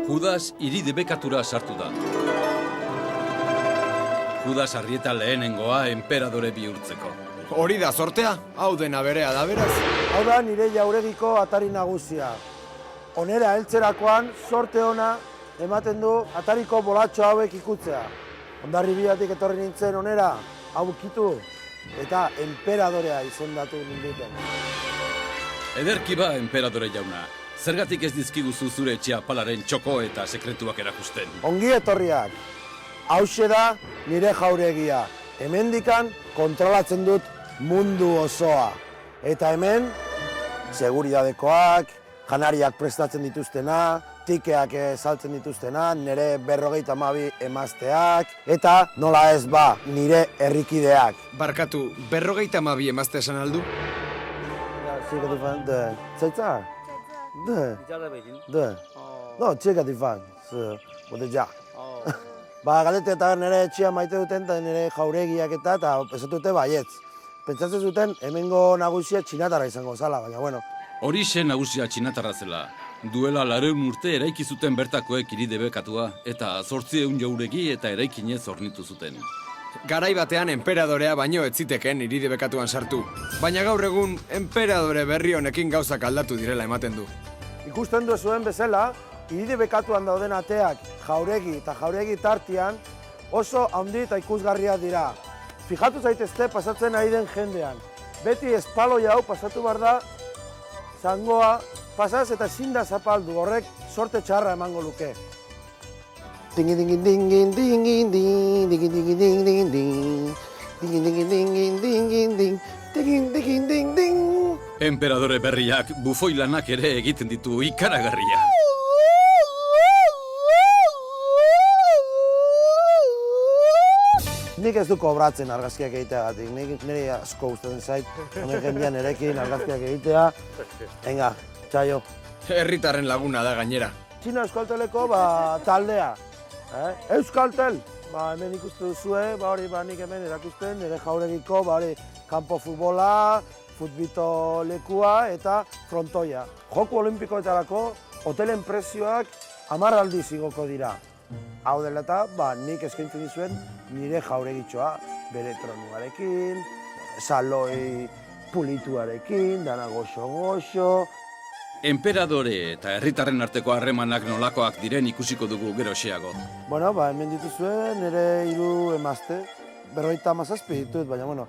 Judas hiri debekatura sartu da. Judas Arrieta lehenengoa enperadore bihurtzeko. Hori da sortea, hau dena berea da beraz. Hau da nire Jauregiko atari nagusia. Onera heltzerakoan sorte ona ematen du atariko bolatxo hauek ikutzea. Hondarribiatik etorri nintzen onera, hau kitu eta enperadorea izendatu ninduten. Ederki ba, enperadore jauna. Zergatik ez dizkiguzu zure etxeapalaren txoko eta sekretuak erakusten? Ongi etorriak. Hauxe da nire jauregia. Hemendikan kontrolatzen dut mundu osoa. Eta hemen, seguridadekoak, janariak prestatzen dituztena, tikeak saltzen dituztena, nire 52 emazteak, eta nola ez ba, nire herrikideak. Barkatu, 52 emazte esan aldu? Txekatu fan, zaitza? No, txekatu fan, bote ja. Ba, galete eta nire etxea maite duten, eta nire jauregiak eta esatute baietz. Pentsatzen zuten, hemengo nagusia txinatarra izango zala, baina bueno. Horixe nagusia txinatarra zela. Duela 200 urte eraiki zuten bertakoek hiri debekatua, eta 800 jauregi eta eraikinez hornitu zuten. Garai batean enperadorea baino ez ziteken hiri debekatuan sartu. Baina gaur egun enperadore berri honekin gauzak aldatu direla ematen du. Ikusten duzuen bezala, hiri debekatuan dauden ateak jauregi eta jauregi tartian oso handi eta ikusgarriak dira. Fijatu zaitezte pasatzen ari den jendean. Beti espaloi hau pasatu behar da, zangoa pasaz eta ezin da zapaldu, horrek sorte txarra emango luke. Enperadore berriak bufoi lanak ere egiten ditu ikaragarria. Nik ez du kobratzen argazkiak egiteagatik, nire asko gustatzen zait, honen jendean erekin argazkiak egitea. Venga, txaio. Herritarren laguna da gainera. Txina Euskalteleko taldea. Euskaltel! Hemen ikustu duzue, hori nik hemen erakusten, nire jauregiko, kanpo futbola, futbito lekua eta frontoia. Joku olimpikoetarako hotelen prezioak 10 aldiz igoko dira. Hau dela eta nik eskaintzen dizuen nire jauregitxoa, bere tronuarekin, saloi pulituarekin, dana goxo-goxo. Enperadore eta herritarren arteko harremanak nolakoak diren ikusiko dugu gero xeago. Bueno, hemen dituzue nire 3 emazte, 57 ditut, baina bueno.